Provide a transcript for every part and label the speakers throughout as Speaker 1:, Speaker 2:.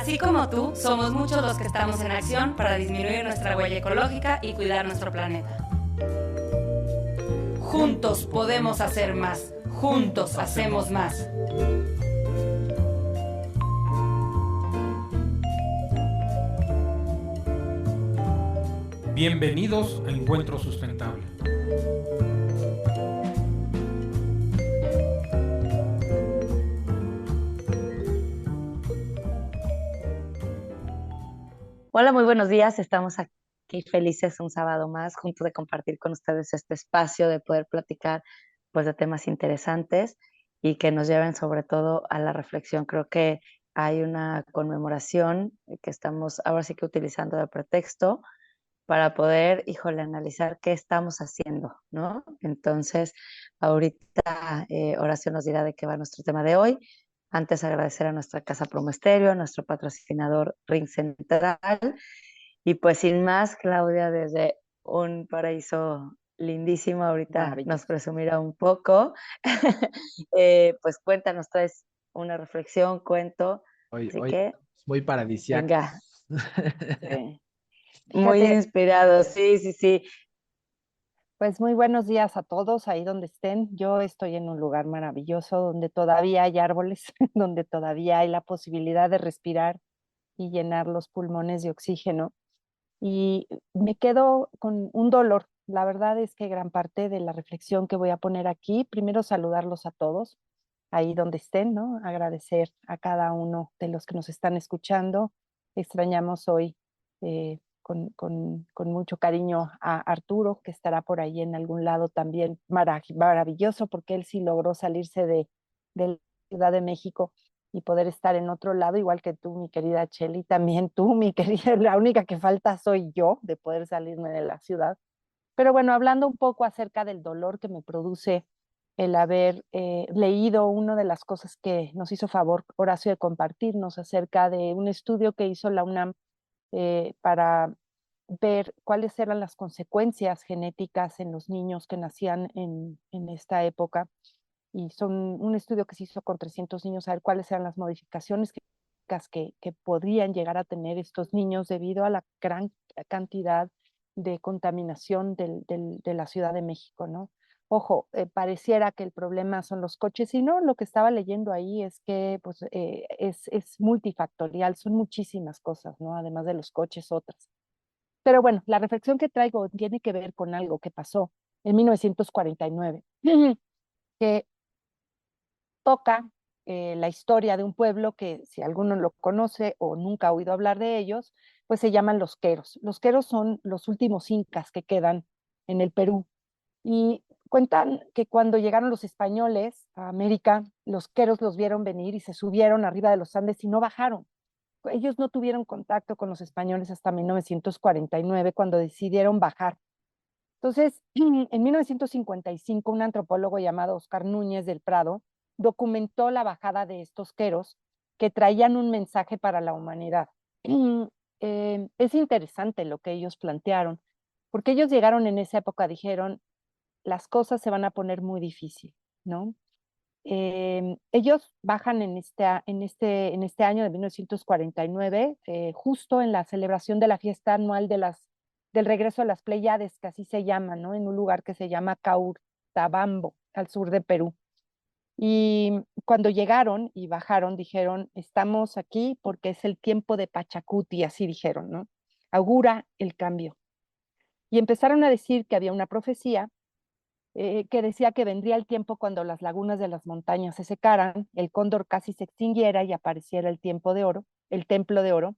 Speaker 1: Así como tú, somos muchos los que estamos en acción para disminuir nuestra huella ecológica y cuidar nuestro planeta. Juntos podemos hacer más. Juntos hacemos más.
Speaker 2: Bienvenidos a Encuentro Sustentable.
Speaker 3: Hola, muy buenos días. Estamos aquí felices un sábado más, juntos de compartir con ustedes este espacio, de poder platicar pues de temas interesantes y que nos lleven sobre todo a la reflexión. Creo que hay una conmemoración que estamos ahora sí que utilizando de pretexto para poder, híjole, analizar qué estamos haciendo, ¿no? Entonces, ahorita Horacio nos dirá de qué va nuestro tema de hoy. Antes agradecer a nuestra casa Promoesterio, a nuestro patrocinador Ring Central. Y pues sin más, Claudia, desde un paraíso lindísimo, ahorita nos presumirá un poco. Pues cuéntanos, traes una reflexión, cuento. Así
Speaker 4: Hoy
Speaker 3: que,
Speaker 4: muy paradisíaco.
Speaker 3: venga. Sí. Muy
Speaker 5: Fíjate,
Speaker 3: inspirado, sí, sí, sí.
Speaker 5: pues muy buenos días a todos ahí donde estén. Yo estoy en un lugar maravilloso donde todavía hay árboles, donde todavía hay la posibilidad de respirar y llenar los pulmones de oxígeno. Y me quedo con un dolor. La verdad es que gran parte de la reflexión que voy a poner aquí, primero saludarlos a todos ahí donde estén, ¿no? Agradecer a cada uno de los que nos están escuchando. Extrañamos hoy con mucho cariño a Arturo, que estará por ahí en algún lado también, maravilloso, porque él sí logró salirse de la Ciudad de México y poder estar en otro lado, igual que tú, mi querida Cheli, también tú, mi querida, la única que falta soy yo de poder salirme de la ciudad. Pero bueno, hablando un poco acerca del dolor que me produce el haber leído una de las cosas que nos hizo favor Horacio de compartirnos acerca de un estudio que hizo la UNAM para ver cuáles eran las consecuencias genéticas en los niños que nacían en esta época. Y son un estudio que se hizo con 300 niños, a ver cuáles eran las modificaciones que podrían llegar a tener estos niños debido a la gran cantidad de contaminación de la Ciudad de México, ¿no? Ojo, pareciera que el problema son los coches, y no, lo que estaba leyendo ahí es que pues, es multifactorial, son muchísimas cosas, ¿no? Además de los coches, otras. Pero bueno, la reflexión que traigo tiene que ver con algo que pasó en 1949, que toca la historia de un pueblo que si alguno lo conoce o nunca ha oído hablar de ellos, pues se llaman los queros. Los queros son los últimos incas que quedan en el Perú. Y cuentan que cuando llegaron los españoles a América, los queros los vieron venir y se subieron arriba de los Andes y no bajaron. Ellos no tuvieron contacto con los españoles hasta 1949, cuando decidieron bajar. Entonces, en 1955, un antropólogo llamado Oscar Núñez del Prado documentó la bajada de estos queros que traían un mensaje para la humanidad. Es interesante lo que ellos plantearon, porque ellos llegaron en esa época, dijeron, las cosas se van a poner muy difíciles, ¿no? Ellos bajan en este año de 1949, justo en la celebración de la fiesta anual del regreso a las Pléyades, que así se llama, ¿no? En un lugar que se llama Cautabambo, al sur de Perú. Y cuando llegaron y bajaron, dijeron, estamos aquí porque es el tiempo de Pachacuti, así dijeron, ¿no? Augura el cambio. Y empezaron a decir que había una profecía que decía que vendría el tiempo cuando las lagunas de las montañas se secaran, el cóndor casi se extinguiera y apareciera el tiempo de oro, el templo de oro.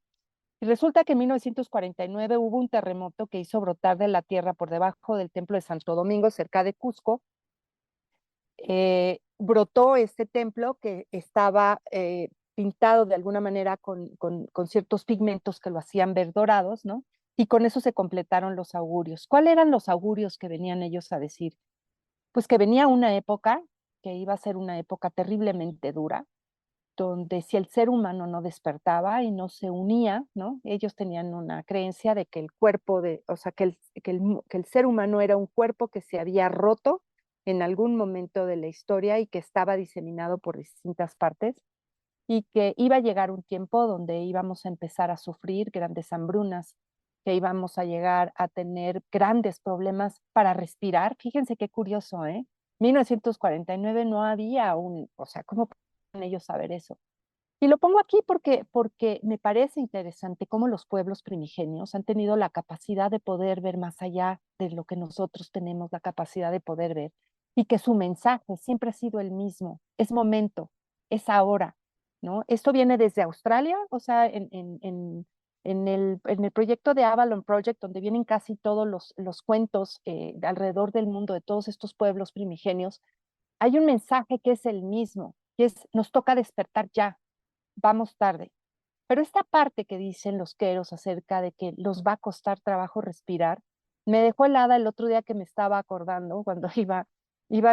Speaker 5: Y resulta que en 1949 hubo un terremoto que hizo brotar de la tierra por debajo del templo de Santo Domingo, cerca de Cusco. Brotó este templo que estaba pintado de alguna manera con ciertos pigmentos que lo hacían ver dorados, ¿no? Y con eso se completaron los augurios. ¿Cuáles eran los augurios que venían ellos a decir? Pues que venía una época que iba a ser una época terriblemente dura, donde si el ser humano no despertaba y no se unía, ¿no? Ellos tenían una creencia de que el cuerpo o sea, que el ser humano era un cuerpo que se había roto en algún momento de la historia y que estaba diseminado por distintas partes. y que iba a llegar un tiempo donde íbamos a empezar a sufrir grandes hambrunas, que íbamos a llegar a tener grandes problemas para respirar. Fíjense qué curioso, ¿eh? 1949 no había o sea, ¿cómo pueden ellos saber eso? Y lo pongo aquí porque me parece interesante cómo los pueblos primigenios han tenido la capacidad de poder ver más allá de lo que nosotros tenemos la capacidad de poder ver, y que su mensaje siempre ha sido el mismo: es momento, es ahora, ¿no? Esto viene desde Australia, o sea, en el proyecto de Avalon Project, donde vienen casi todos los cuentos de alrededor del mundo de todos estos pueblos primigenios, hay un mensaje que es el mismo, que es: nos toca despertar ya, vamos tarde. Pero esta parte que dicen los queros acerca de que los va a costar trabajo respirar, me dejó helada el otro día que me estaba acordando cuando iba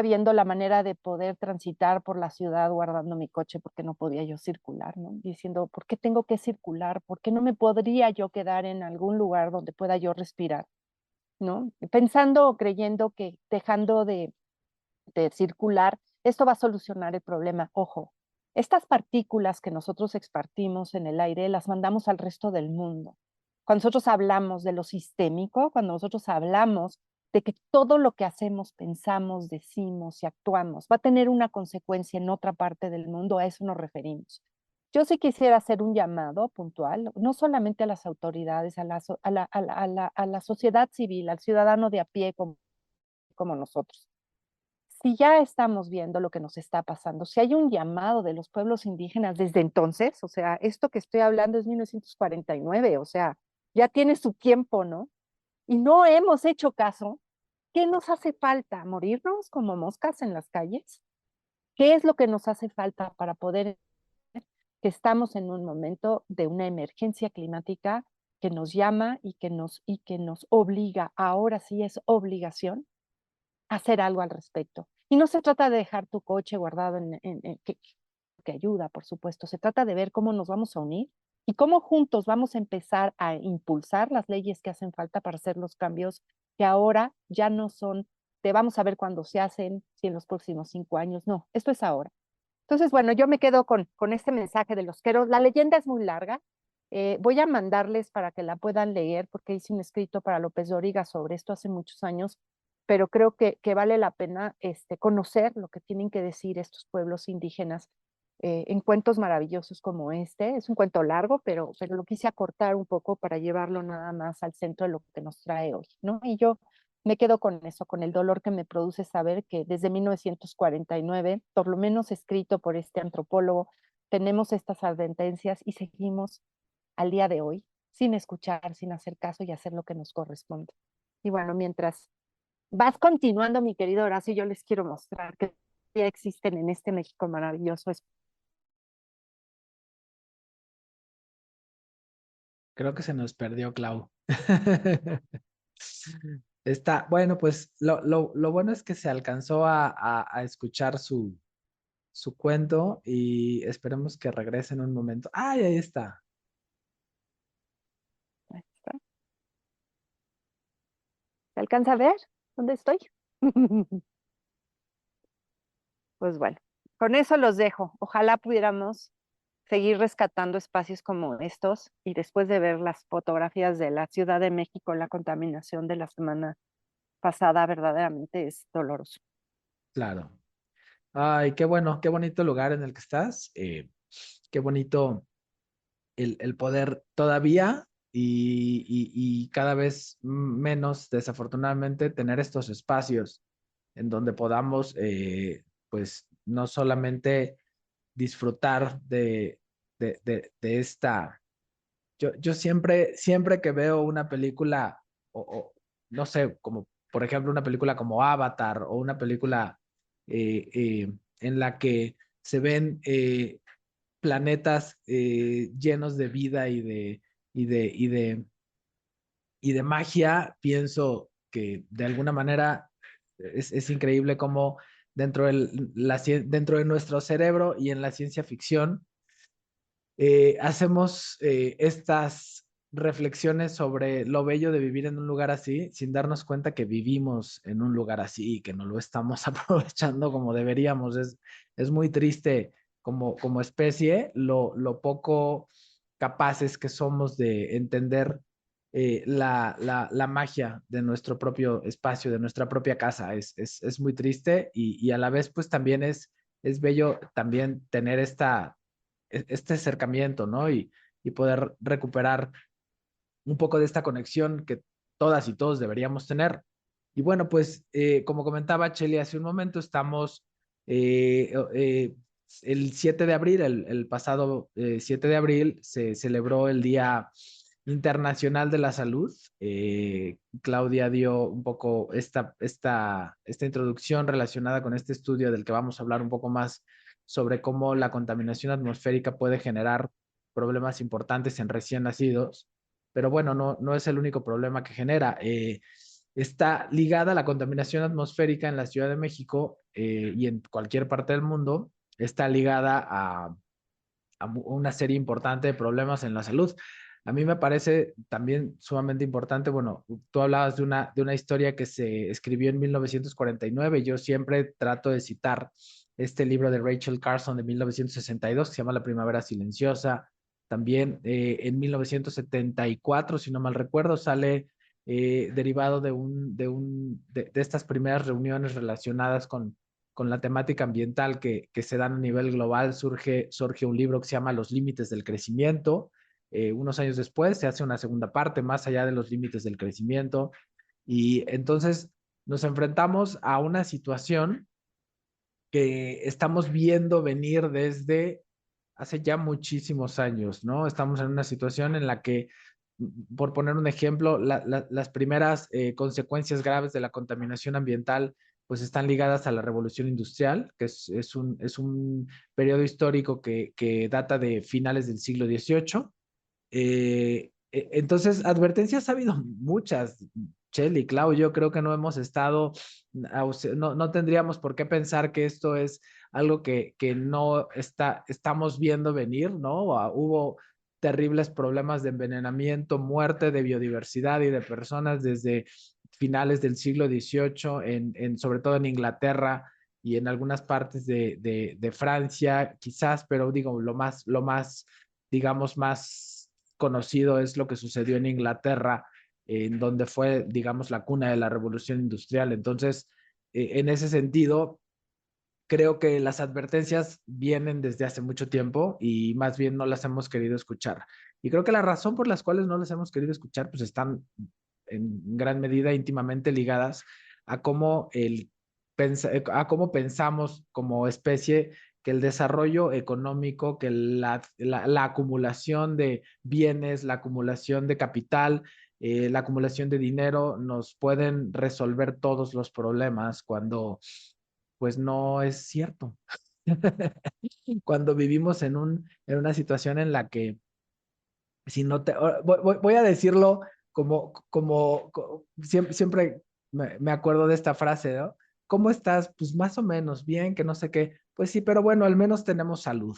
Speaker 5: viendo la manera de poder transitar por la ciudad guardando mi coche porque no podía yo circular, ¿no? Diciendo, ¿por qué tengo que circular? ¿Por qué no me podría yo quedar en algún lugar donde pueda yo respirar? ¿No? Pensando o creyendo que dejando de circular, esto va a solucionar el problema. Ojo, estas partículas que nosotros esparcimos en el aire las mandamos al resto del mundo. Cuando nosotros hablamos de lo sistémico, cuando nosotros hablamos de que todo lo que hacemos, pensamos, decimos y actuamos va a tener una consecuencia en otra parte del mundo, a eso nos referimos. Yo sí quisiera hacer un llamado puntual, no solamente a las autoridades, a la sociedad civil, al ciudadano de a pie como nosotros. Si ya estamos viendo lo que nos está pasando, si hay un llamado de los pueblos indígenas desde entonces, o sea, esto que estoy hablando es 1949, o sea, ya tiene su tiempo, ¿no? Y no hemos hecho caso. ¿Qué nos hace falta? ¿Morirnos como moscas en las calles? ¿Qué es lo que nos hace falta para poder que estamos en un momento de una emergencia climática que nos llama y que nos obliga, ahora sí es obligación, hacer algo al respecto? Y no se trata de dejar tu coche guardado que ayuda, por supuesto. Se trata de ver cómo nos vamos a unir y cómo juntos vamos a empezar a impulsar las leyes que hacen falta para hacer los cambios que ahora ya no son de vamos a ver cuándo se hacen, si en los próximos 5 años. No, esto es ahora. Entonces, bueno, yo me quedo con este mensaje de los queros. La leyenda es muy larga. Voy a mandarles para que la puedan leer, porque hice un escrito para López Dóriga sobre esto hace muchos años, pero creo que vale la pena conocer lo que tienen que decir estos pueblos indígenas en cuentos maravillosos como este. Es un cuento largo, pero lo quise acortar un poco para llevarlo nada más al centro de lo que nos trae hoy, ¿no? Y yo me quedo con eso, con el dolor que me produce saber que desde 1949, por lo menos escrito por este antropólogo, tenemos estas advertencias y seguimos al día de hoy sin escuchar, sin hacer caso y hacer lo que nos corresponde. Y bueno, mientras vas continuando, mi querido Horacio, yo les quiero mostrar que ya existen en este México maravilloso.
Speaker 4: Creo que se nos perdió Clau. Está, bueno, pues lo bueno es que se alcanzó a escuchar su cuento y esperemos que regrese en un momento. ¡Ay, ahí está!
Speaker 5: Ahí está. ¿Se alcanza a ver dónde estoy? Pues bueno, con eso los dejo. Ojalá pudiéramos seguir rescatando espacios como estos y después de ver las fotografías de la Ciudad de México, la contaminación de la semana pasada verdaderamente es doloroso.
Speaker 4: Claro. Ay, qué bueno, qué bonito lugar en el que estás. Qué bonito el poder todavía y cada vez menos, desafortunadamente, tener estos espacios en donde podamos, pues, no solamente disfrutar de esta. Yo siempre que veo una película, no sé, como por ejemplo una película como Avatar o una película en la que se ven planetas llenos de vida y de, y de, y de magia, pienso que de alguna manera es increíble cómo dentro de nuestro cerebro y en la ciencia ficción hacemos estas reflexiones sobre lo bello de vivir en un lugar así, sin darnos cuenta que vivimos en un lugar así y que no lo estamos aprovechando como deberíamos. Es muy triste como especie, lo poco capaces que somos de entender la magia de nuestro propio espacio, de nuestra propia casa. Es muy triste y a la vez pues también es bello también tener este acercamiento, ¿no? Y poder recuperar un poco de esta conexión que todas y todos deberíamos tener. Y bueno, pues como comentaba Cheli hace un momento, estamos el 7 de abril, el pasado 7 de abril, se celebró el Día Internacional de la Salud. Claudia dio un poco esta introducción relacionada con este estudio del que vamos a hablar un poco más sobre cómo la contaminación atmosférica puede generar problemas importantes en recién nacidos. Pero bueno, no es el único problema que genera. Está ligada la contaminación atmosférica en la Ciudad de México y en cualquier parte del mundo, está ligada a una serie importante de problemas en la salud. A mí me parece también sumamente importante, bueno, tú hablabas de una historia que se escribió en 1949, yo siempre trato de citar este libro de Rachel Carson de 1962, que se llama La Primavera Silenciosa. También en 1974, si no mal recuerdo, sale derivado de estas primeras reuniones relacionadas con la temática ambiental que se dan a nivel global, surge un libro que se llama Los Límites del Crecimiento. Unos años después se hace una segunda parte, Más allá de los límites del crecimiento. Y entonces nos enfrentamos a una situación que estamos viendo venir desde hace ya muchísimos años, ¿no? Estamos en una situación en la que, por poner un ejemplo, las primeras consecuencias graves de la contaminación ambiental pues están ligadas a la revolución industrial, que es un periodo histórico que data de finales del siglo XVIII. Entonces, advertencias ha habido muchas, Chely, Clau, yo creo que no hemos estado, no tendríamos por qué pensar que esto es algo que no estamos viendo venir, ¿no? Hubo terribles problemas de envenenamiento, muerte de biodiversidad y de personas desde finales del siglo XVIII, sobre todo en Inglaterra y en algunas partes de Francia, quizás, pero digo, lo más, digamos, más conocido es lo que sucedió en Inglaterra, en donde fue, digamos, la cuna de la revolución industrial. Entonces, en ese sentido, creo que las advertencias vienen desde hace mucho tiempo y más bien no las hemos querido escuchar. Y creo que la razón por las cuales no las hemos querido escuchar, pues están en gran medida íntimamente ligadas a a cómo pensamos como especie que el desarrollo económico, que la acumulación de bienes, la acumulación de capital, la acumulación de dinero nos pueden resolver todos los problemas cuando pues no es cierto. Cuando vivimos en una situación en la que si no te, voy a decirlo siempre me acuerdo de esta frase, ¿no? ¿Cómo estás? Pues más o menos bien, que no sé qué. Pues sí, pero bueno, al menos tenemos salud,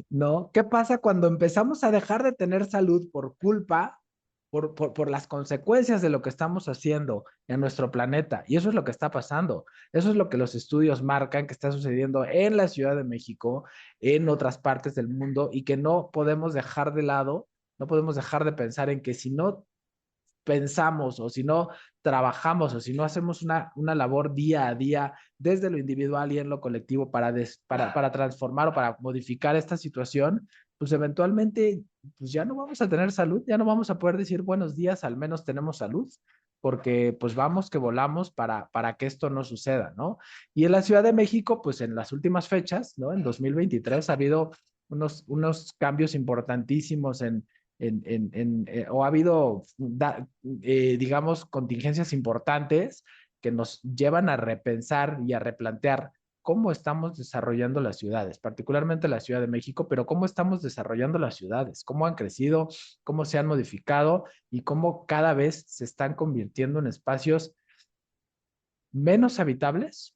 Speaker 4: ¿no? ¿Qué pasa cuando empezamos a dejar de tener salud por culpa, por las consecuencias de lo que estamos haciendo en nuestro planeta? Y eso es lo que está pasando. Eso es lo que los estudios marcan que está sucediendo en la Ciudad de México, en otras partes del mundo, y que no podemos dejar de lado, no podemos dejar de pensar en que si no pensamos o si no trabajamos o si no hacemos una labor día a día desde lo individual y en lo colectivo para transformar o para modificar esta situación, pues eventualmente pues ya no vamos a tener salud, ya no vamos a poder decir buenos días, al menos tenemos salud, porque pues vamos que volamos para que esto no suceda, ¿no? Y en la Ciudad de México, pues en las últimas fechas, ¿no? En 2023 ha habido unos cambios importantísimos o ha habido, digamos, contingencias importantes que nos llevan a repensar y a replantear cómo estamos desarrollando las ciudades, particularmente la Ciudad de México, pero cómo estamos desarrollando las ciudades, cómo han crecido, cómo se han modificado y cómo cada vez se están convirtiendo en espacios menos habitables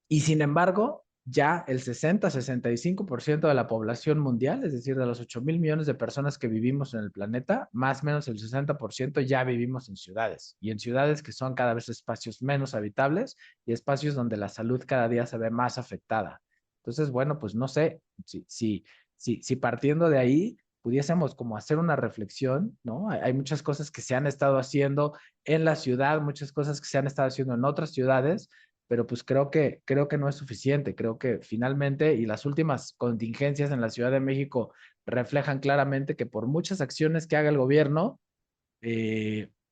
Speaker 4: y sin embargo, ya el 60-65% de la población mundial, es decir, de los 8.000 millones de personas que vivimos en el planeta, más o menos el 60% ya vivimos en ciudades, y en ciudades que son cada vez espacios menos habitables y espacios donde la salud cada día se ve más afectada. Entonces, bueno, pues no sé, si partiendo de ahí pudiésemos como hacer una reflexión, ¿no? Hay muchas cosas que se han estado haciendo en la ciudad, muchas cosas que se han estado haciendo en otras ciudades, pero pues creo que no es suficiente. Creo que finalmente, y las últimas contingencias en la Ciudad de México reflejan claramente que por muchas acciones que haga el gobierno,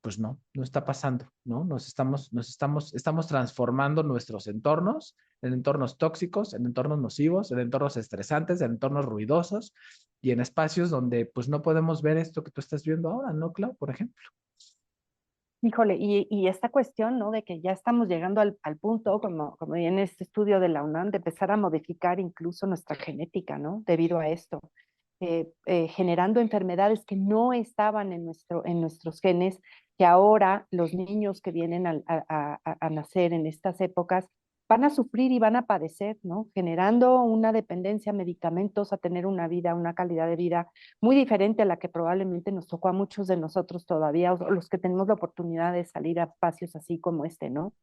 Speaker 4: pues no está pasando, ¿no? Estamos transformando nuestros entornos en entornos tóxicos, en entornos nocivos, en entornos estresantes, en entornos ruidosos y en espacios donde pues no podemos ver esto que tú estás viendo ahora, ¿no, Clau? Por ejemplo.
Speaker 5: Híjole, y esta cuestión, ¿no? De que ya estamos llegando al punto, como en este estudio de la UNAM, de empezar a modificar incluso nuestra genética, ¿no? Debido a esto, generando enfermedades que no estaban en nuestros genes, que ahora los niños que vienen a nacer en estas épocas van a sufrir y van a padecer, ¿no? Generando una dependencia a medicamentos, a tener una vida, una calidad de vida muy diferente a la que probablemente nos tocó a muchos de nosotros todavía, o los que tenemos la oportunidad de salir a espacios así como este, ¿no?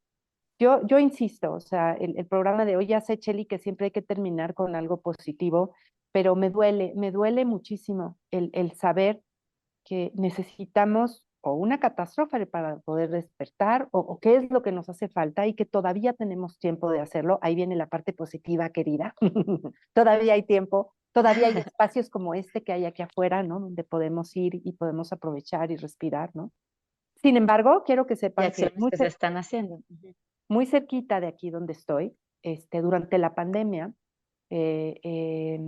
Speaker 5: Yo insisto, o sea, el programa de hoy, ya sé, Cheli, que siempre hay que terminar con algo positivo, pero me duele muchísimo el saber que necesitamos o una catástrofe para poder despertar, o qué es lo que nos hace falta y que todavía tenemos tiempo de hacerlo. Ahí viene la parte positiva, querida. Todavía hay tiempo, todavía hay espacios como este que hay aquí afuera, ¿no? Donde podemos ir y podemos aprovechar y respirar, ¿no? Sin embargo, quiero que
Speaker 3: Y
Speaker 5: sepan que
Speaker 3: acciones que se están haciendo.
Speaker 5: muy cerquita de aquí donde estoy, durante la pandemia, eh,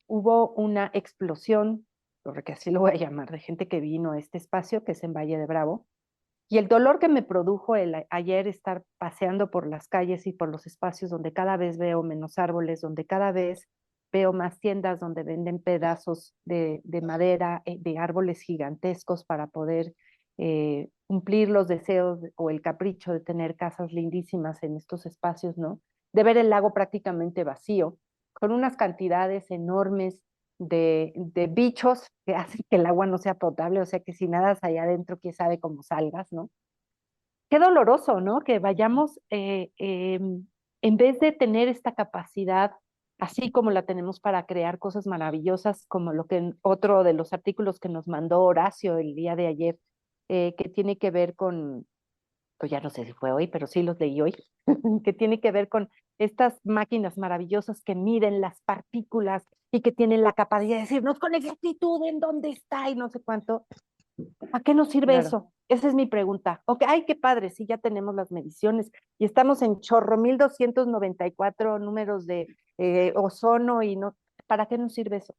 Speaker 5: hubo una explosión, porque así lo voy a llamar, de gente que vino a este espacio, que es en Valle de Bravo, y el dolor que me produjo ayer estar paseando por las calles y por los espacios donde cada vez veo menos árboles, donde cada vez veo más tiendas donde venden pedazos de madera, de árboles gigantescos para poder cumplir los deseos o el capricho de tener casas lindísimas en estos espacios, ¿no? De ver el lago prácticamente vacío, con unas cantidades enormes de bichos que hacen que el agua no sea potable, o sea que si nadas allá adentro, quién sabe cómo salgas, ¿no? Qué doloroso, ¿no? Que vayamos, en vez de tener esta capacidad, así como la tenemos para crear cosas maravillosas, como lo que otro de los artículos que nos mandó Horacio el día de ayer, que tiene que ver con, pues ya no sé si fue hoy, pero sí los leí hoy, que tiene que ver con estas máquinas maravillosas que miden las partículas y que tienen la capacidad de decirnos con exactitud en dónde está y no sé cuánto. ¿A qué nos sirve
Speaker 3: Claro.
Speaker 5: eso? Esa es mi pregunta. Ok, ay, qué padre, sí, ya tenemos las mediciones y estamos en chorro 1294 números de ozono y no, ¿para qué nos sirve eso?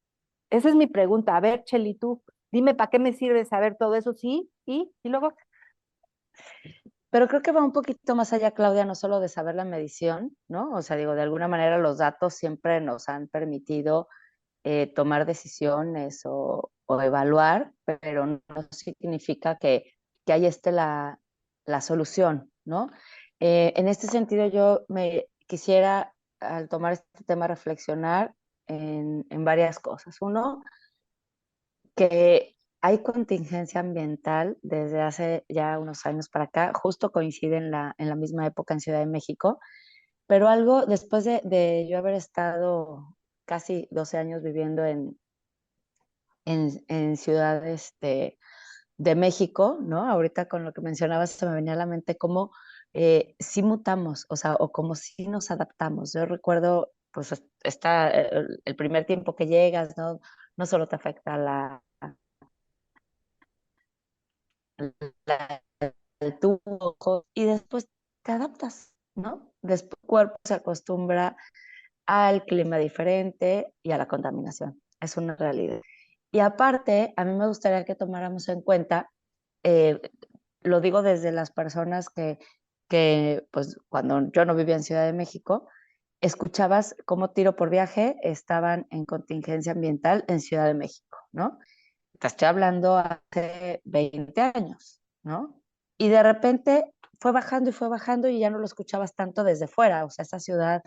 Speaker 5: Esa es mi pregunta. A ver, Cheli, tú, dime, ¿para qué me sirve saber todo eso? Sí, y luego,
Speaker 3: Pero creo que va un poquito más allá, Claudia, no solo de saber la medición, ¿no? O sea, digo, de alguna manera los datos siempre nos han permitido tomar decisiones o evaluar, pero no significa que ahí esté la solución, ¿no? En este sentido, yo me quisiera, al tomar este tema, reflexionar en varias cosas. Uno, que hay contingencia ambiental desde hace ya unos años para acá, justo coincide en la misma época en Ciudad de México, pero algo después de yo haber estado casi 12 años viviendo en ciudades de México, ¿no? Ahorita con lo que mencionabas se me venía a la mente cómo sí mutamos, o sea, o como sí nos adaptamos. Yo recuerdo, pues, el primer tiempo que llegas, ¿no? No solo te afecta la el tubo y después te adaptas, ¿no? Después el cuerpo se acostumbra al clima diferente y a la contaminación. Es una realidad. Y aparte, a mí me gustaría que tomáramos en cuenta, eh, lo digo desde las personas que, pues, cuando yo no vivía en Ciudad de México, escuchabas cómo tiro por viaje estaban en contingencia ambiental en Ciudad de México, ¿no? Te estoy hablando hace 20 años, ¿no? Y de repente fue bajando y ya no lo escuchabas tanto desde fuera, o sea, esa ciudad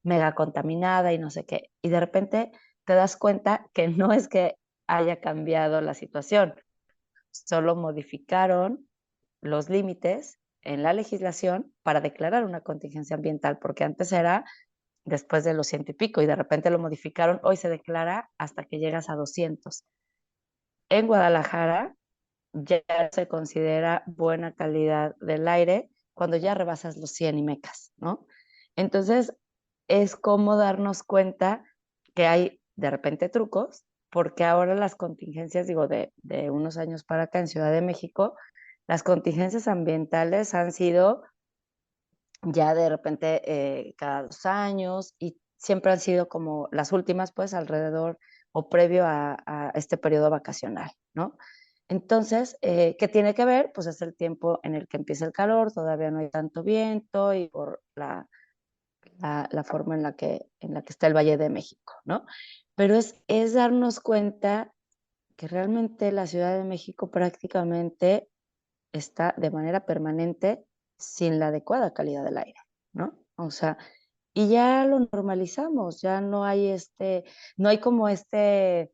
Speaker 3: mega contaminada y no sé qué. Y de repente te das cuenta que no es que haya cambiado la situación, solo modificaron los límites en la legislación para declarar una contingencia ambiental, porque antes era después de los 100 y pico, y de repente lo modificaron, hoy se declara hasta que llegas a 200. En Guadalajara ya se considera buena calidad del aire cuando ya rebasas los 100 IMECAS, ¿no? Entonces, es como darnos cuenta que hay de repente trucos, porque ahora las contingencias, digo, de unos años para acá en Ciudad de México, las contingencias ambientales han sido ya de repente cada 2 años y siempre han sido como las últimas, pues alrededor o previo a este periodo vacacional, ¿no? Entonces, ¿qué tiene que ver? Pues es el tiempo en el que empieza el calor, todavía no hay tanto viento y por la forma en la que está el Valle de México, ¿no? Pero es darnos cuenta que realmente la Ciudad de México prácticamente está de manera permanente sin la adecuada calidad del aire, ¿no? O sea, y ya lo normalizamos, ya no hay no hay como esta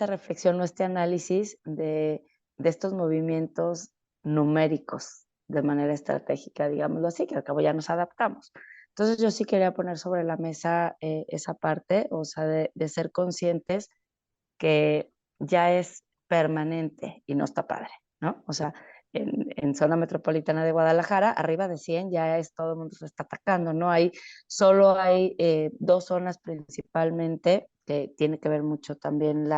Speaker 3: reflexión o este análisis de estos movimientos numéricos de manera estratégica, digámoslo así, que al cabo ya nos adaptamos. Entonces yo sí quería poner sobre la mesa esa parte, o sea, de ser conscientes que ya es permanente y no está padre, ¿no? O sea, en zona metropolitana de Guadalajara, arriba de 100 ya es todo el mundo se está atacando, ¿no? Solo hay 2 zonas principalmente, que tiene que ver mucho también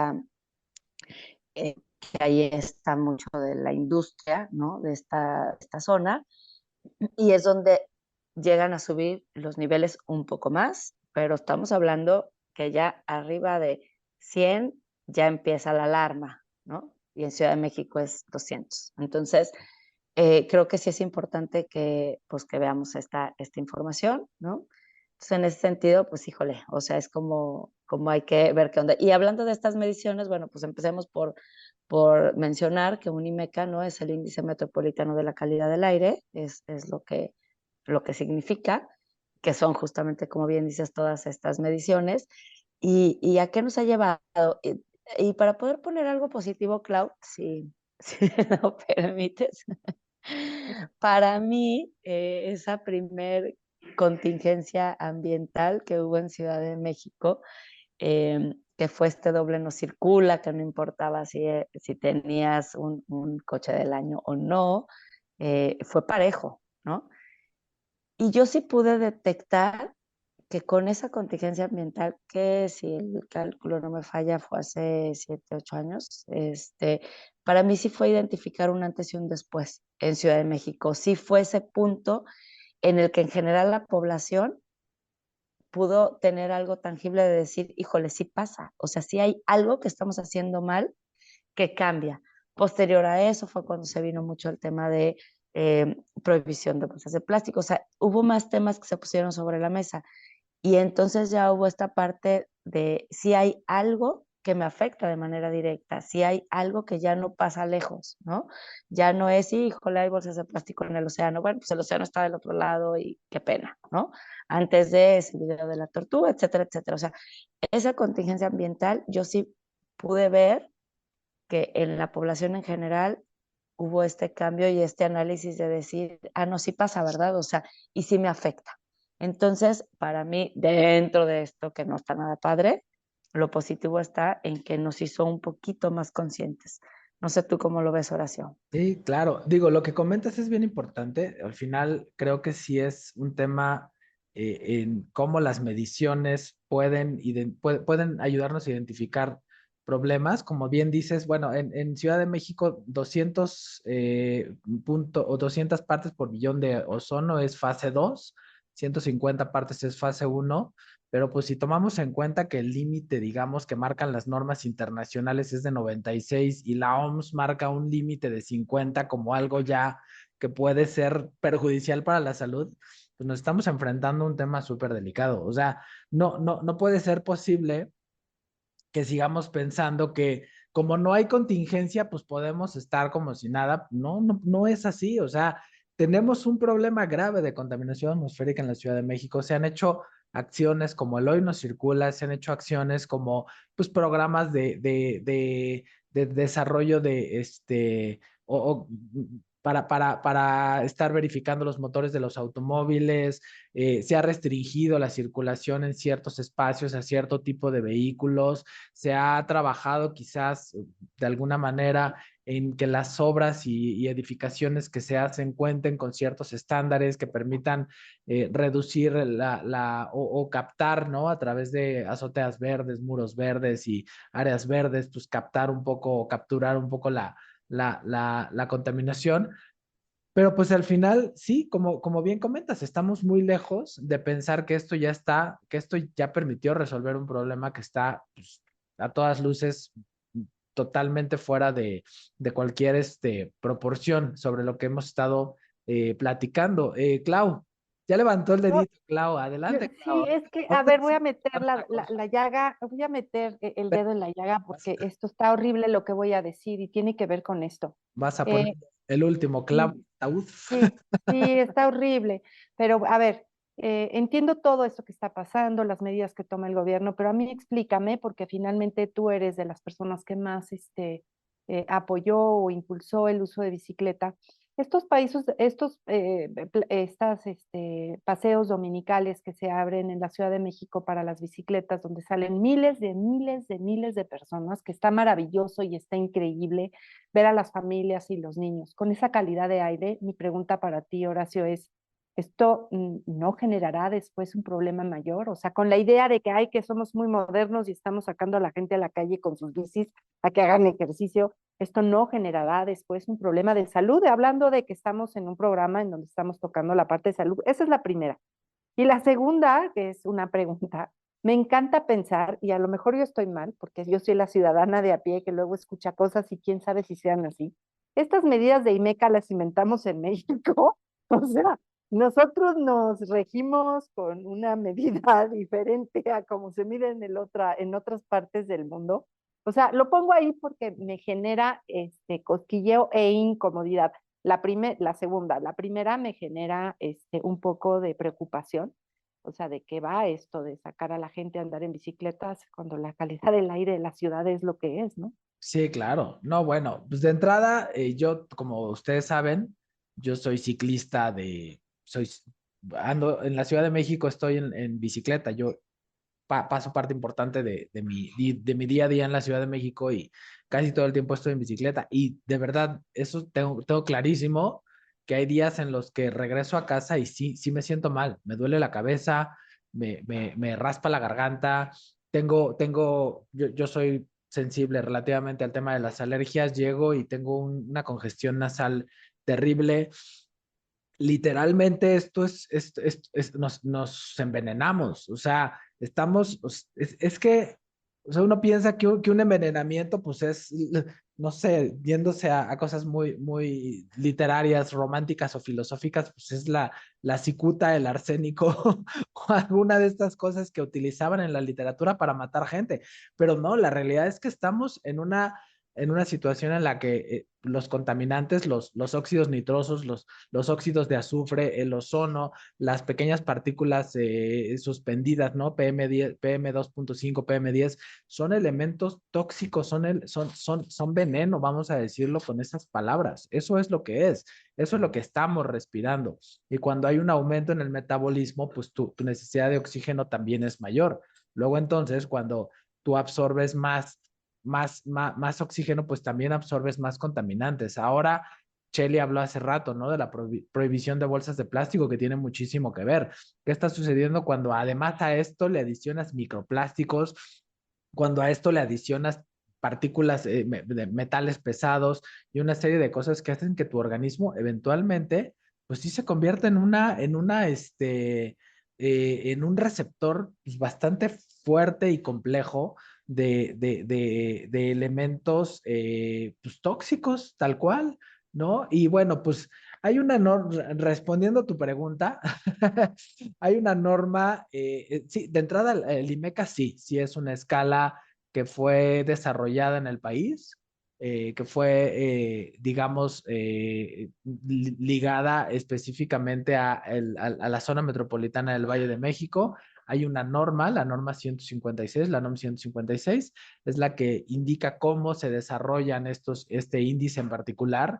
Speaker 3: que ahí está mucho de la industria, ¿no? De esta zona, y es donde llegan a subir los niveles un poco más, pero estamos hablando que ya arriba de 100 ya empieza la alarma, ¿no? Y en Ciudad de México es 200. Entonces, creo que sí es importante pues, que veamos esta información, ¿no? Entonces, en ese sentido, pues híjole, o sea, es como hay que ver qué onda. Y hablando de estas mediciones, bueno, pues empecemos por mencionar que un IMECA no es el índice metropolitano de la calidad del aire, es lo que significa, que son justamente, como bien dices, todas estas mediciones. ¿Y a qué nos ha llevado? Y para poder poner algo positivo, Clau, si me lo permites, para mí, esa primer contingencia ambiental que hubo en Ciudad de México, que fue este doble no circula, que no importaba si tenías un coche del año o no, fue parejo, ¿no? Y yo sí pude detectar que con esa contingencia ambiental, que si el cálculo no me falla, fue hace 7, 8 años, para mí sí fue identificar un antes y un después en Ciudad de México. Sí fue ese punto en el que en general la población pudo tener algo tangible de decir, híjole, sí pasa, o sea, sí hay algo que estamos haciendo mal que cambia. Posterior a eso fue cuando se vino mucho el tema de prohibición de bolsas de plástico, o sea, hubo más temas que se pusieron sobre la mesa y entonces ya hubo esta parte de si hay algo que me afecta de manera directa, si hay algo que ya no pasa lejos, ¿no? Ya no es, híjole, hay bolsas de plástico en el océano, bueno, pues el océano está del otro lado y qué pena, ¿no? Antes de ese video de la tortuga, etcétera, etcétera. O sea, esa contingencia ambiental yo sí pude ver que en la población en general hubo este cambio y este análisis de decir, no, sí pasa, ¿verdad? O sea, y sí me afecta. Entonces, para mí, dentro de esto que no está nada padre, lo positivo está en que nos hizo un poquito más conscientes. No sé tú cómo lo ves, Horacio.
Speaker 4: Sí, claro. Digo, lo que comentas es bien importante. Al final, creo que sí es un tema en cómo las mediciones pueden ayudarnos a identificar problemas. Como bien dices, bueno, en Ciudad de México, 200 o 200 partes por billón de ozono es fase 2, 150 partes es fase 1. Pero pues si tomamos en cuenta que el límite, digamos, que marcan las normas internacionales es de 96 y la OMS marca un límite de 50 como algo ya que puede ser perjudicial para la salud, pues nos estamos enfrentando a un tema súper delicado. O sea, no puede ser posible que sigamos pensando que como no hay contingencia, pues podemos estar como si nada. No es así. O sea, tenemos un problema grave de contaminación atmosférica en la Ciudad de México. Se han hecho acciones como el Hoy No Circula, se han hecho acciones como pues programas de desarrollo de para estar verificando los motores de los automóviles. Se ha restringido la circulación en ciertos espacios a cierto tipo de vehículos. Se ha trabajado quizás de alguna manera en que las obras y edificaciones que se hacen cuenten con ciertos estándares que permitan reducir o captar, ¿no? A través de azoteas verdes, muros verdes y áreas verdes, pues captar un poco, capturar un poco la contaminación. Pero pues al final, sí, como bien comentas, estamos muy lejos de pensar que esto ya está, que esto ya permitió resolver un problema que está pues, a todas luces totalmente fuera de cualquier proporción sobre lo que hemos estado platicando. Clau, ya levantó el
Speaker 5: No,
Speaker 4: dedito, Clau, adelante,
Speaker 5: sí,
Speaker 4: Clau.
Speaker 5: es que,
Speaker 4: No
Speaker 5: a
Speaker 4: te
Speaker 5: ver, voy a
Speaker 4: dejes
Speaker 5: meter
Speaker 4: quitar la cosa.
Speaker 5: la llaga, voy a meter el dedo en la llaga porque esto está horrible lo que voy a decir y tiene que ver con esto.
Speaker 4: Vas a poner
Speaker 5: Eh,
Speaker 4: el último clavo.
Speaker 5: sí, sí, sí, está horrible, pero a ver, entiendo todo esto que está pasando, las medidas que toma el gobierno, pero a mí explícame, porque finalmente tú eres de las personas que más apoyó o impulsó el uso de bicicleta. Estos países, paseos dominicales que se abren en la Ciudad de México para las bicicletas, donde salen miles de personas, que está maravilloso y está increíble ver a las familias y los niños con esa calidad de aire. Mi pregunta para ti, Horacio, es, ¿esto no generará después un problema mayor? O sea, con la idea de que, que somos muy modernos y estamos sacando a la gente a la calle con sus bicis a que hagan ejercicio, ¿esto no generará después un problema de salud? Hablando de que estamos en un programa en donde estamos tocando la parte de salud. Esa es la primera. Y la segunda, que es una pregunta, me encanta pensar, y a lo mejor yo estoy mal, porque yo soy la ciudadana de a pie que luego escucha cosas y quién sabe si sean así. Estas medidas de IMECA las inventamos en México, o sea, nosotros nos regimos con una medida diferente a como se mide en otras partes del mundo. O sea, lo pongo ahí porque me genera cosquilleo e incomodidad. La segunda, la primera me genera un poco de preocupación, o sea, de qué va esto de sacar a la gente a andar en bicicletas cuando la calidad del aire de la ciudad es lo que es, ¿no?
Speaker 4: Sí, claro. No, bueno, pues de entrada, yo, como ustedes saben, yo soy ciclista ando en la Ciudad de México, estoy en bicicleta. Yo paso parte importante de mi día a día en la Ciudad de México y casi todo el tiempo estoy en bicicleta. Y de verdad, eso tengo clarísimo que hay días en los que regreso a casa y sí me siento mal. Me duele la cabeza, me raspa la garganta. Yo soy sensible relativamente al tema de las alergias. Llego y tengo una congestión nasal terrible. Literalmente esto nos envenenamos, o sea, es que, o sea, uno piensa que un envenenamiento, pues es, no sé, yéndose a cosas muy literarias, románticas o filosóficas, pues es la cicuta, el arsénico, o alguna de estas cosas que utilizaban en la literatura para matar gente, pero no, la realidad es que estamos en una situación en la que los contaminantes, los óxidos nitrosos, los óxidos de azufre, el ozono, las pequeñas partículas suspendidas, ¿no? PM10, PM2.5, PM10, son elementos tóxicos, son veneno, vamos a decirlo con esas palabras. Eso es lo que es, eso es lo que estamos respirando. Y cuando hay un aumento en el metabolismo, pues tu necesidad de oxígeno también es mayor. Luego entonces, cuando tú absorbes más oxígeno, pues también absorbes más contaminantes. Ahora, Shelly habló hace rato, ¿no? De la prohibición de bolsas de plástico que tiene muchísimo que ver. ¿Qué está sucediendo cuando además a esto le adicionas microplásticos, cuando a esto le adicionas partículas de metales pesados y una serie de cosas que hacen que tu organismo eventualmente, pues sí se convierta en un receptor pues, bastante fuerte y complejo de elementos pues, tóxicos, tal cual, ¿no? Y bueno, pues hay una norma, respondiendo a tu pregunta, hay una norma, sí, de entrada el IMECA sí es una escala que fue desarrollada en el país, que fue, digamos, ligada específicamente a la zona metropolitana del Valle de México. Hay una norma, la norma 156, la NOM 156, es la que indica cómo se desarrollan este índice en particular.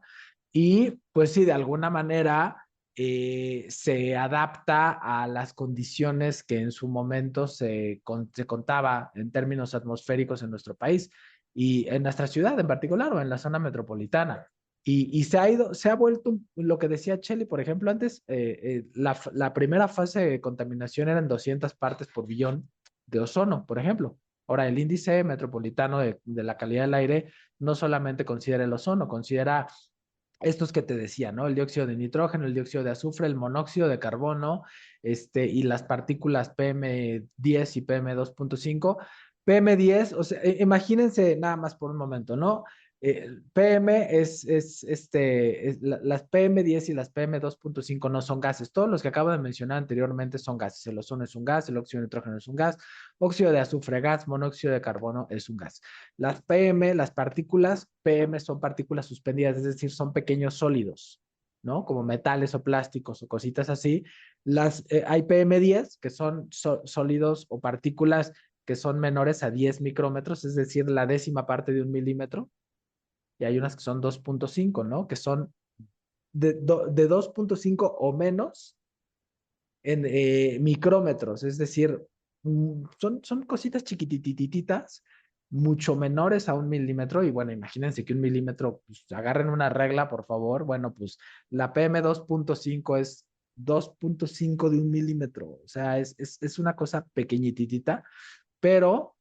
Speaker 4: y pues sí, de alguna manera se adapta a las condiciones que en su momento se contaba en términos atmosféricos en nuestro país y en nuestra ciudad en particular o en la zona metropolitana. Y se ha vuelto lo que decía Chely, por ejemplo, antes la primera fase de contaminación eran 200 partes por billón de ozono, por ejemplo. Ahora, el índice metropolitano de la calidad del aire no solamente considera el ozono, considera estos que te decía, ¿no? El dióxido de nitrógeno, el dióxido de azufre, el monóxido de carbono, y las partículas PM10 y PM2.5. PM10, o sea, imagínense nada más por un momento, ¿no? PM las PM10 y las PM2.5 no son gases. Todos los que acabo de mencionar anteriormente son gases. El ozono es un gas, el óxido de nitrógeno es un gas, óxido de azufre gas, monóxido de carbono es un gas. Las PM, las partículas PM son partículas suspendidas, es decir, son pequeños sólidos, ¿no? Como metales o plásticos o cositas así. Hay PM10, que son sólidos o partículas que son menores a 10 micrómetros, es decir, la décima parte de un milímetro. Y hay unas que son 2.5, ¿no? Que son de 2.5 o menos en micrómetros, es decir, son cositas chiquitititas, mucho menores a un milímetro, y bueno, imagínense que un milímetro, pues agarren una regla, por favor, bueno, pues la PM2.5 es 2.5 de un milímetro, o sea, es una cosa pequeñitita, pero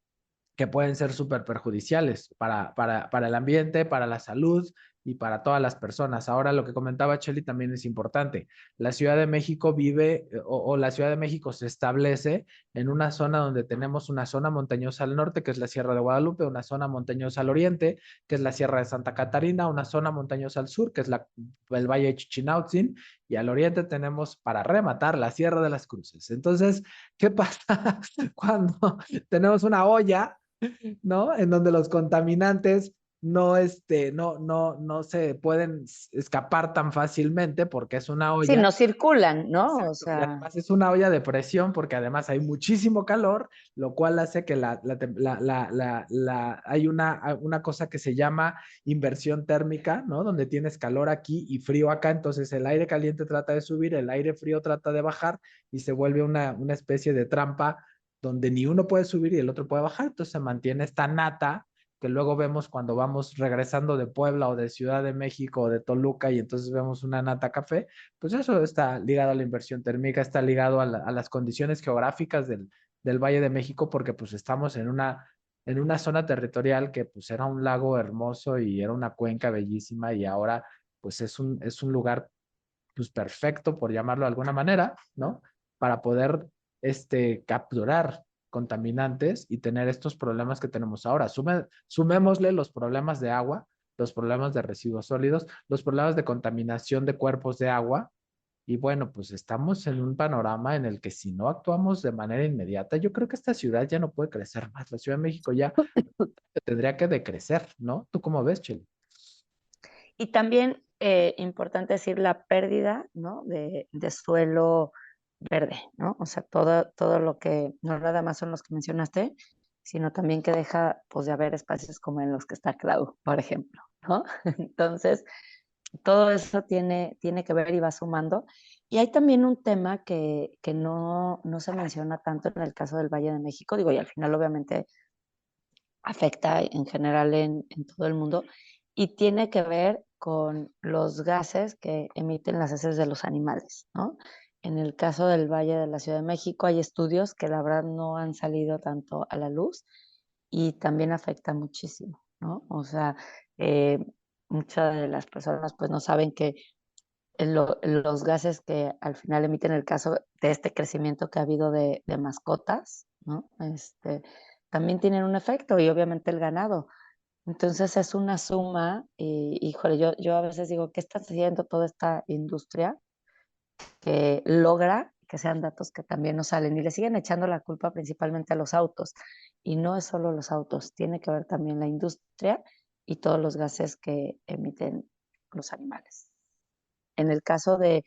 Speaker 4: que pueden ser súper perjudiciales para el ambiente, para la salud y para todas las personas. Ahora, lo que comentaba Chely también es importante. La Ciudad de México vive o la Ciudad de México se establece en una zona donde tenemos una zona montañosa al norte, que es la Sierra de Guadalupe, una zona montañosa al oriente, que es la Sierra de Santa Catarina, una zona montañosa al sur, que es el Valle de Chichinautzin, y al oriente tenemos, para rematar, la Sierra de las Cruces. Entonces, ¿qué pasa cuando tenemos una olla, ¿no? En donde los contaminantes no se pueden escapar tan fácilmente porque es una
Speaker 3: Sí,
Speaker 4: olla?
Speaker 3: no circulan, ¿no? O
Speaker 4: Exacto. Y
Speaker 3: sea,
Speaker 4: además es una olla de presión porque además hay muchísimo calor, lo cual hace que hay una cosa que se llama inversión térmica, ¿no? Donde tienes calor aquí y frío acá, entonces el aire caliente trata de subir, el aire frío trata de bajar y se vuelve una especie de trampa donde ni uno puede subir y el otro puede bajar, entonces se mantiene esta nata que luego vemos cuando vamos regresando de Puebla o de Ciudad de México o de Toluca y entonces vemos una nata café. Pues eso está ligado a la inversión térmica, está ligado a las condiciones geográficas del Valle de México, porque pues estamos en una zona territorial que pues era un lago hermoso y era una cuenca bellísima y ahora pues es un lugar pues perfecto, por llamarlo de alguna manera, ¿no? Para poder capturar contaminantes y tener estos problemas que tenemos ahora. Sumémosle los problemas de agua, los problemas de residuos sólidos, los problemas de contaminación de cuerpos de agua. Y bueno, pues estamos en un panorama en el que si no actuamos de manera inmediata, yo creo que esta ciudad ya no puede crecer más. La Ciudad de México ya tendría que decrecer, ¿no? ¿Tú cómo ves, Chely?
Speaker 3: y también importante decir la pérdida, ¿no? De suelo verde, ¿no? O sea, todo lo que, no nada más son los que mencionaste, sino también que deja, pues, de haber espacios como en los que está Clau, por ejemplo, ¿no? Entonces, todo eso tiene que ver y va sumando. Y hay también un tema que no se menciona tanto en el caso del Valle de México, digo, y al final obviamente afecta en general en todo el mundo, y tiene que ver con los gases que emiten las heces de los animales, ¿no? En el caso del Valle de la Ciudad de México hay estudios que la verdad no han salido tanto a la luz y también afecta muchísimo, ¿no? O sea, eh, muchas de las personas pues no saben que los gases que al final emiten el caso de este crecimiento que ha habido de mascotas, ¿no? También tienen un efecto y obviamente el ganado. Entonces es una suma y, híjole, yo a veces digo, ¿qué está haciendo toda esta industria que logra que sean datos que también no salen? Y le siguen echando la culpa principalmente a los autos. Y no es solo los autos, tiene que ver también la industria y todos los gases que emiten los animales. En el caso de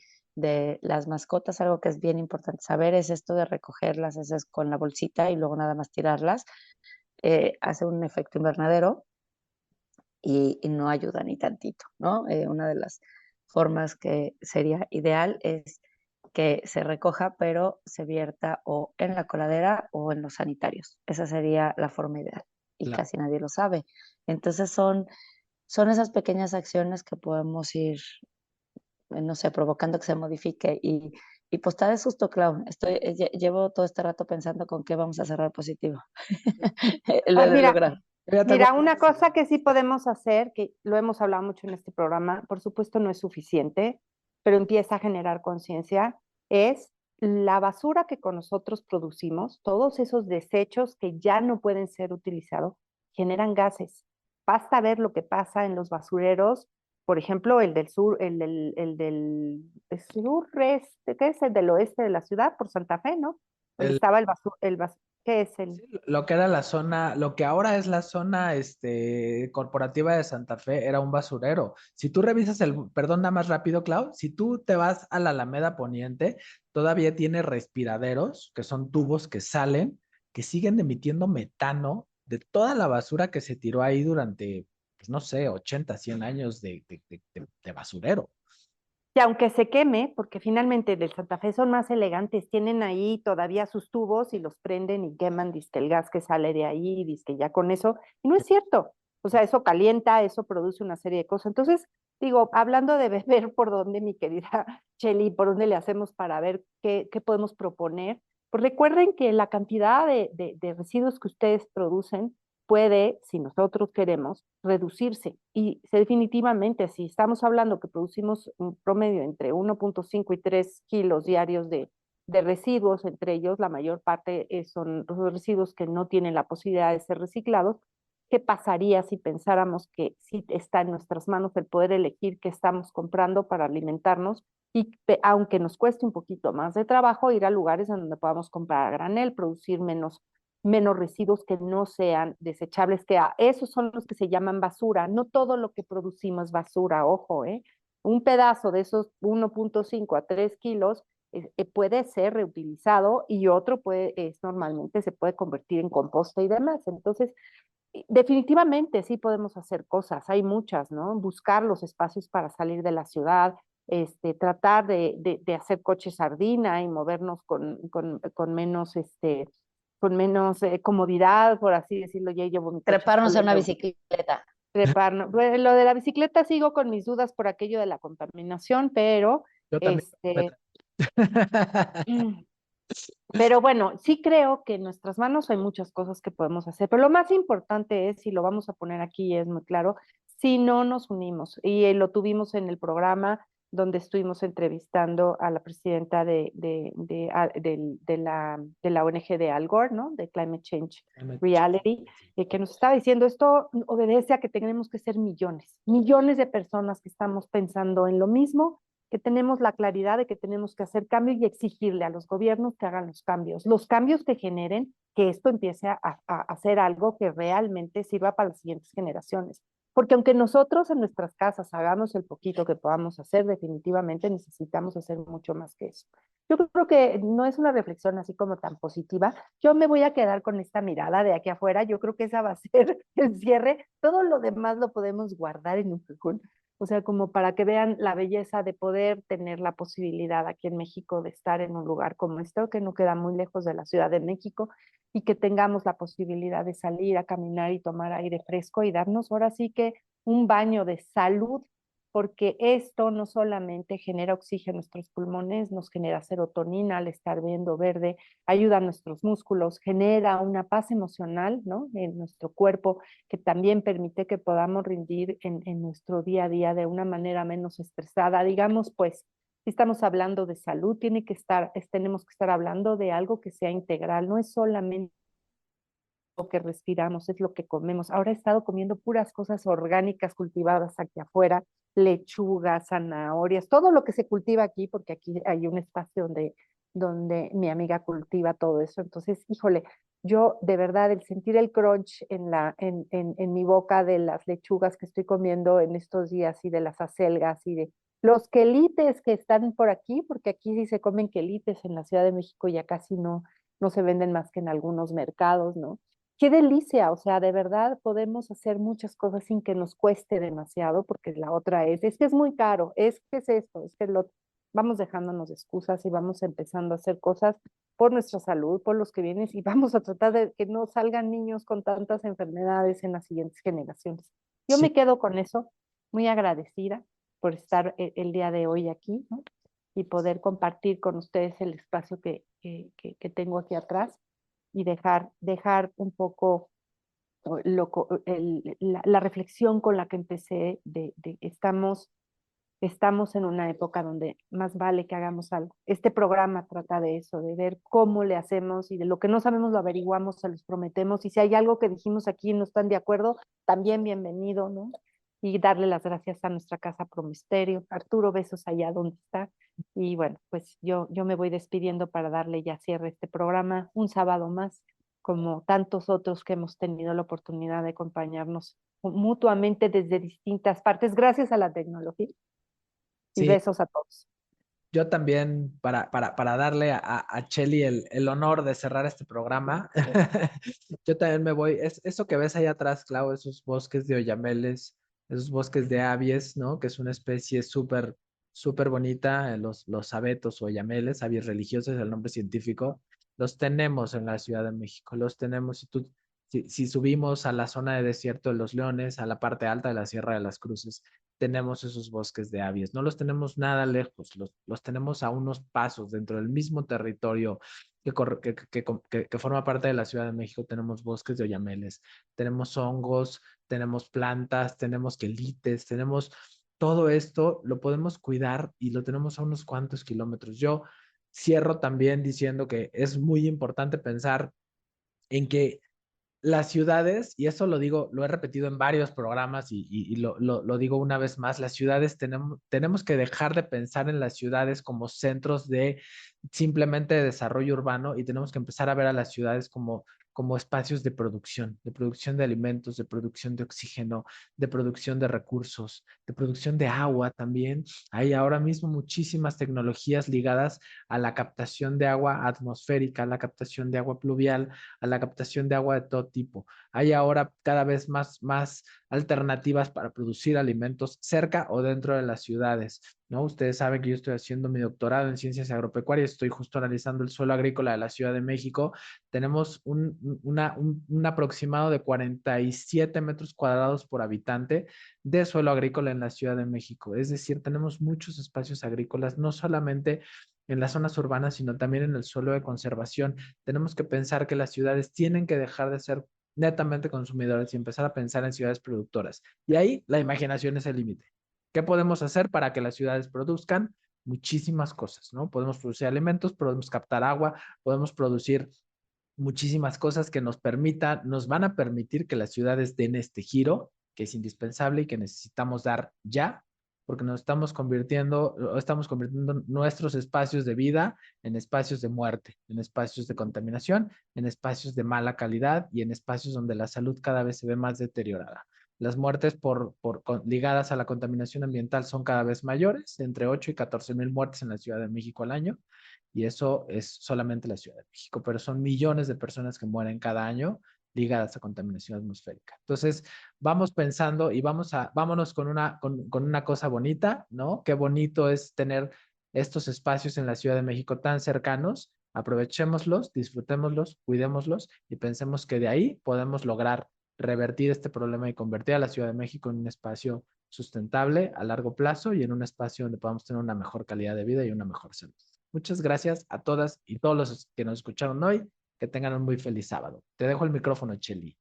Speaker 3: las mascotas, algo que es bien importante saber es esto de recoger las heces con la bolsita y luego nada más tirarlas. Hace un efecto invernadero y no ayuda ni tantito, ¿no? Una de las formas que sería ideal es que se recoja, pero se vierta o en la coladera o en los sanitarios. Esa sería la forma ideal y
Speaker 4: Claro.
Speaker 3: casi nadie lo sabe. Entonces son esas pequeñas acciones que podemos ir, no sé, provocando que se modifique y pues está de susto, Clau. Llevo todo este rato pensando con qué vamos a cerrar positivo. Lo he de
Speaker 5: Mira,
Speaker 3: lograr.
Speaker 4: Yo ya tengo-
Speaker 5: mira, una cosa que sí podemos hacer, que lo hemos hablado mucho en este programa, por supuesto no es suficiente, pero empieza a generar conciencia, es la basura que con nosotros producimos, todos esos desechos que ya no pueden ser utilizados, generan gases. Basta ver lo que pasa en los basureros, por ejemplo, el del sur, el sureste, ¿qué es? El del oeste de la ciudad, por Santa Fe, ¿no? Donde
Speaker 4: el-
Speaker 5: estaba ¿qué es
Speaker 4: sí, lo que era la zona, lo que ahora es la zona corporativa de Santa Fe era un basurero. Si tú revisas perdón, nada más rápido, Clau, si tú te vas a la Alameda Poniente, todavía tiene respiraderos, que son tubos que salen, que siguen emitiendo metano de toda la basura que se tiró ahí durante, pues no sé, 80, 100 años de basurero.
Speaker 5: que aunque se queme, porque finalmente del Santa Fe son más elegantes, tienen ahí todavía sus tubos y los prenden y queman, dizque el gas que sale de ahí, dizque ya con eso, y no es cierto. O sea, eso calienta, eso produce una serie de cosas. Entonces, digo, hablando de beber, ¿por dónde, mi querida Cheli, por dónde le hacemos para ver qué podemos proponer? Pues recuerden que la cantidad de residuos que ustedes producen puede, si nosotros queremos, reducirse. Y definitivamente, si estamos hablando que producimos un promedio entre 1.5 y 3 kilos diarios de residuos, entre ellos la mayor parte son los residuos que no tienen la posibilidad de ser reciclados, ¿qué pasaría si pensáramos que sí está en nuestras manos el poder elegir qué estamos comprando para alimentarnos? Y aunque nos cueste un poquito más de trabajo, ir a lugares en donde podamos comprar a granel, producir menos residuos que no sean desechables, que esos son los que se llaman basura. No todo lo que producimos es basura, ojo, ¿eh? Un pedazo de esos 1.5 a 3 kilos puede ser reutilizado y otro normalmente se puede convertir en composta y demás. Entonces, definitivamente sí podemos hacer cosas, hay muchas, ¿no? Buscar los espacios para salir de la ciudad, tratar de hacer coches sardina y movernos con menos comodidad, por así decirlo. Ya llevo mi coche
Speaker 3: Treparnos
Speaker 5: solo
Speaker 3: en una bicicleta.
Speaker 5: treparnos. Bueno, lo de la bicicleta sigo con mis dudas por aquello de la contaminación, pero
Speaker 4: Yo también.
Speaker 5: este, pero bueno, sí creo que en nuestras manos hay muchas cosas que podemos hacer, pero lo más importante es, y lo vamos a poner aquí, es muy claro, si no nos unimos. Y lo tuvimos en el programa donde estuvimos entrevistando a la presidenta de la ONG de Al Gore, ¿no? De Climate Change Reality, que nos estaba diciendo, esto obedece a que tenemos que ser millones, millones de personas que estamos pensando en lo mismo, que tenemos la claridad de que tenemos que hacer cambios y exigirle a los gobiernos que hagan los cambios que generen que esto empiece a hacer algo que realmente sirva para las siguientes generaciones. Porque aunque nosotros en nuestras casas hagamos el poquito que podamos hacer, definitivamente necesitamos hacer mucho más que eso. Yo creo que no es una reflexión así como tan positiva. Yo me voy a quedar con esta mirada de aquí afuera. Yo creo que esa va a ser el cierre. Todo lo demás lo podemos guardar en un cajón. O sea, como para que vean la belleza de poder tener la posibilidad aquí en México de estar en un lugar como este, que no queda muy lejos de la Ciudad de México, y que tengamos la posibilidad de salir a caminar y tomar aire fresco y darnos ahora sí que un baño de salud, porque esto no solamente genera oxígeno en nuestros pulmones, nos genera serotonina al estar viendo verde, ayuda a nuestros músculos, genera una paz emocional, ¿no? En nuestro cuerpo, que también permite que podamos rendir en nuestro día a día de una manera menos estresada. Digamos, pues, si estamos hablando de salud, tenemos que estar hablando de algo que sea integral, no es solamente lo que respiramos, es lo que comemos. Ahora he estado comiendo puras cosas orgánicas cultivadas aquí afuera, lechugas, zanahorias, todo lo que se cultiva aquí, porque aquí hay un espacio donde mi amiga cultiva todo eso. Entonces, híjole, yo de verdad el sentir el crunch en mi boca de las lechugas que estoy comiendo en estos días y de las acelgas y de los quelites que están por aquí, porque aquí sí se comen quelites en la Ciudad de México, ya casi no se venden más que en algunos mercados, ¿no? qué delicia, o sea, de verdad podemos hacer muchas cosas sin que nos cueste demasiado, porque la otra es que es muy caro, es que es esto, es que lo vamos dejándonos excusas y vamos empezando a hacer cosas por nuestra salud, por los que vienen, y vamos a tratar de que no salgan niños con tantas enfermedades en las siguientes generaciones. Yo
Speaker 4: Sí,
Speaker 5: me quedo con eso, muy agradecida por estar el día de hoy aquí, ¿no? Y poder compartir con ustedes el espacio que tengo aquí atrás y dejar un poco la reflexión con la que empecé de estamos en una época donde más vale que hagamos algo. Este programa trata de eso, de ver cómo le hacemos y de lo que no sabemos lo averiguamos, se los prometemos. Y si hay algo que dijimos aquí y no están de acuerdo, también bienvenido, ¿no? Y darle las gracias a nuestra casa Promisterio. Arturo, besos allá donde está. Y bueno, pues yo me voy despidiendo para darle ya cierre a este programa. Un sábado más, como tantos otros que hemos tenido la oportunidad de acompañarnos mutuamente desde distintas partes, gracias a la tecnología. Y
Speaker 4: sí,
Speaker 5: besos a todos.
Speaker 4: yo también, para darle a Cheli el honor de cerrar este programa, yo también me voy, eso que ves ahí atrás, Clau, esos bosques de oyameles, esos bosques de abies, ¿no? Que es una especie súper, súper bonita, los abetos o oyameles, abies religiosos es el nombre científico, los tenemos en la Ciudad de México, los tenemos, si subimos a la zona de desierto de los Leones, a la parte alta de la Sierra de las Cruces, tenemos esos bosques de abies. No los tenemos nada lejos, los tenemos a unos pasos dentro del mismo territorio que forma parte de la Ciudad de México. Tenemos bosques de oyameles, tenemos hongos, tenemos plantas, tenemos quelites, tenemos todo esto, lo podemos cuidar y lo tenemos a unos cuantos kilómetros. Yo cierro también diciendo que es muy importante pensar en que las ciudades, y eso lo digo, lo he repetido en varios programas y lo digo una vez más, las ciudades tenemos que dejar de pensar en las ciudades como centros de simplemente de desarrollo urbano y tenemos que empezar a ver a las ciudades como espacios de producción de alimentos, de producción de oxígeno, de producción de recursos, de producción de agua también. Hay ahora mismo muchísimas tecnologías ligadas a la captación de agua atmosférica, a la captación de agua pluvial, a la captación de agua de todo tipo. Hay ahora cada vez más alternativas para producir alimentos cerca o dentro de las ciudades, ¿no? Ustedes saben que yo estoy haciendo mi doctorado en ciencias agropecuarias, estoy justo analizando el suelo agrícola de la Ciudad de México. Tenemos un aproximado de 47 metros cuadrados por habitante de suelo agrícola en la Ciudad de México. Es decir, tenemos muchos espacios agrícolas, no solamente en las zonas urbanas, sino también en el suelo de conservación. Tenemos que pensar que las ciudades tienen que dejar de ser netamente consumidores y empezar a pensar en ciudades productoras. Y ahí la imaginación es el límite. ¿Qué podemos hacer para que las ciudades produzcan? Muchísimas cosas, ¿no? Podemos producir alimentos, podemos captar agua, podemos producir muchísimas cosas que nos van a permitir que las ciudades den este giro que es indispensable y que necesitamos dar ya, porque estamos convirtiendo nuestros espacios de vida en espacios de muerte, en espacios de contaminación, en espacios de mala calidad y en espacios donde la salud cada vez se ve más deteriorada. Las muertes ligadas a la contaminación ambiental son cada vez mayores, entre 8 y 14 mil muertes en la Ciudad de México al año, y eso es solamente la Ciudad de México, pero son millones de personas que mueren cada año ligadas a contaminación atmosférica. Entonces, vamos pensando y vámonos con una cosa bonita, ¿no? Qué bonito es tener estos espacios en la Ciudad de México tan cercanos. Aprovechémoslos, disfrutémoslos, cuidémoslos y pensemos que de ahí podemos lograr revertir este problema y convertir a la Ciudad de México en un espacio sustentable a largo plazo y en un espacio donde podamos tener una mejor calidad de vida y una mejor salud. Muchas gracias a todas y todos los que nos escucharon hoy. Que tengan un muy feliz sábado. Te dejo el micrófono, Cheli.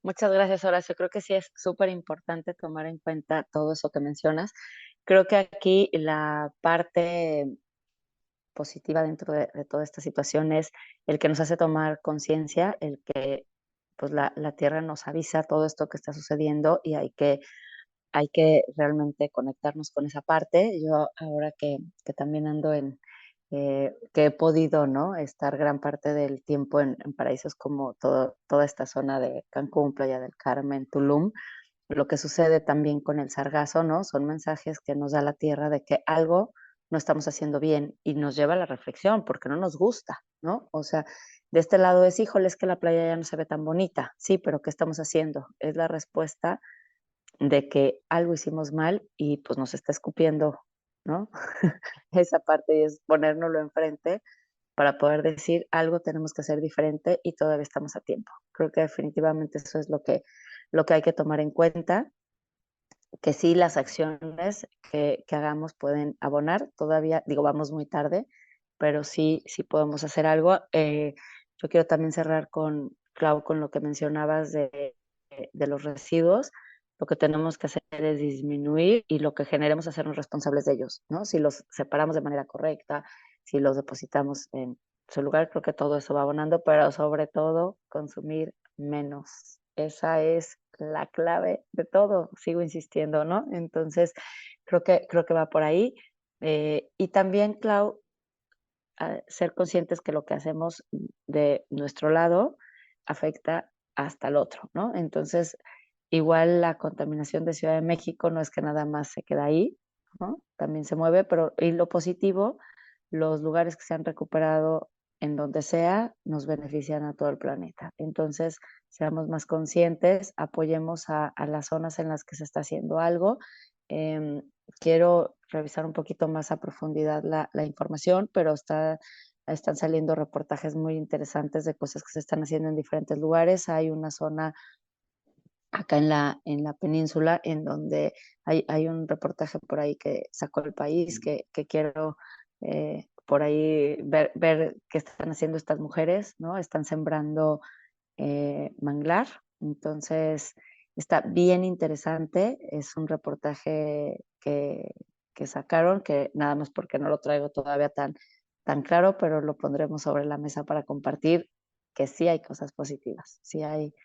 Speaker 3: Muchas gracias, Horacio. Creo que sí es súper importante tomar en cuenta todo eso que mencionas. Creo que aquí la parte positiva dentro de toda esta situación es el que nos hace tomar conciencia, el que pues la Tierra nos avisa todo esto que está sucediendo y hay que realmente conectarnos con esa parte. Yo ahora que también ando que he podido, ¿no? Estar gran parte del tiempo en paraísos como toda esta zona de Cancún, Playa del Carmen, Tulum, lo que sucede también con el sargazo, ¿no? Son mensajes que nos da la Tierra de que algo no estamos haciendo bien y nos lleva a la reflexión porque no nos gusta. ¿no? O sea, de este lado es, híjole, es que la playa ya no se ve tan bonita. Sí, pero ¿qué estamos haciendo? Es la respuesta de que algo hicimos mal y pues nos está escupiendo, ¿no? Esa parte y es ponérnoslo enfrente para poder decir algo tenemos que hacer diferente y todavía estamos a tiempo. Creo que definitivamente eso es lo que hay que tomar en cuenta, que sí las acciones que hagamos pueden abonar, todavía, digo, vamos muy tarde, pero sí podemos hacer algo. Yo quiero también cerrar con, Clau, con lo que mencionabas de los residuos. Lo que tenemos que hacer es disminuir y lo que generemos hacernos responsables de ellos, ¿no? Si los separamos de manera correcta, si los depositamos en su lugar, creo que todo eso va abonando, pero sobre todo consumir menos. Esa es la clave de todo, sigo insistiendo, ¿no? Entonces, creo que va por ahí. Y también, Clau, ser conscientes que lo que hacemos de nuestro lado afecta hasta el otro, ¿no? Entonces, igual la contaminación de Ciudad de México no es que nada más se queda ahí, ¿no? También se mueve, pero y lo positivo, los lugares que se han recuperado en donde sea, nos benefician a todo el planeta. Entonces, seamos más conscientes, apoyemos a las zonas en las que se está haciendo algo. Quiero revisar un poquito más a profundidad la información, pero están saliendo reportajes muy interesantes de cosas que se están haciendo en diferentes lugares. Hay una zona acá en la península en donde hay un reportaje por ahí que sacó El País que quiero por ahí ver qué están haciendo estas mujeres, ¿no? Están sembrando manglar, entonces está bien interesante, es un reportaje que sacaron, que nada más porque no lo traigo todavía tan claro, pero lo pondremos sobre la mesa para compartir que sí hay cosas positivas, sí hay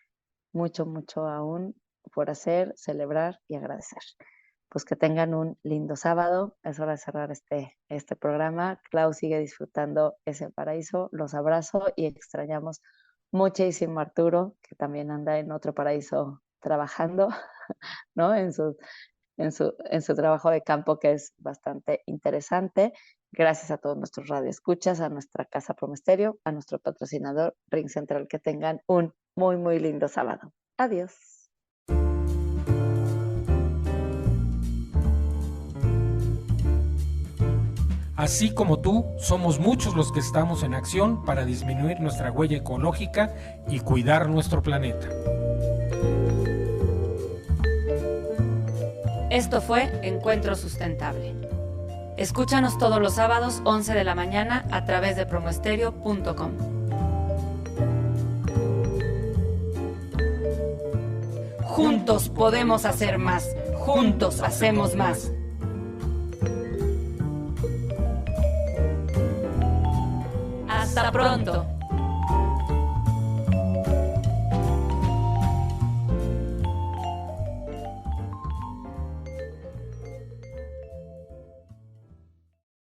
Speaker 3: mucho aún por hacer, celebrar y agradecer. Pues que tengan un lindo sábado. Es hora de cerrar este programa. Clau sigue disfrutando ese paraíso. Los abrazo y extrañamos muchísimo a Arturo, que también anda en otro paraíso trabajando, ¿no? En su trabajo de campo, que es bastante interesante. Gracias a todos nuestros radioescuchas, a nuestra casa Promesterio, a nuestro patrocinador Ring Central. Que tengan un muy lindo sábado. Adiós.
Speaker 2: Así como tú, somos muchos los que estamos en acción para disminuir nuestra huella ecológica y cuidar nuestro planeta.
Speaker 1: Esto fue Encuentro Sustentable. Escúchanos todos los sábados 11 de la mañana a través de promoestereo.com. Juntos podemos hacer más. Juntos hacemos más. Hasta pronto.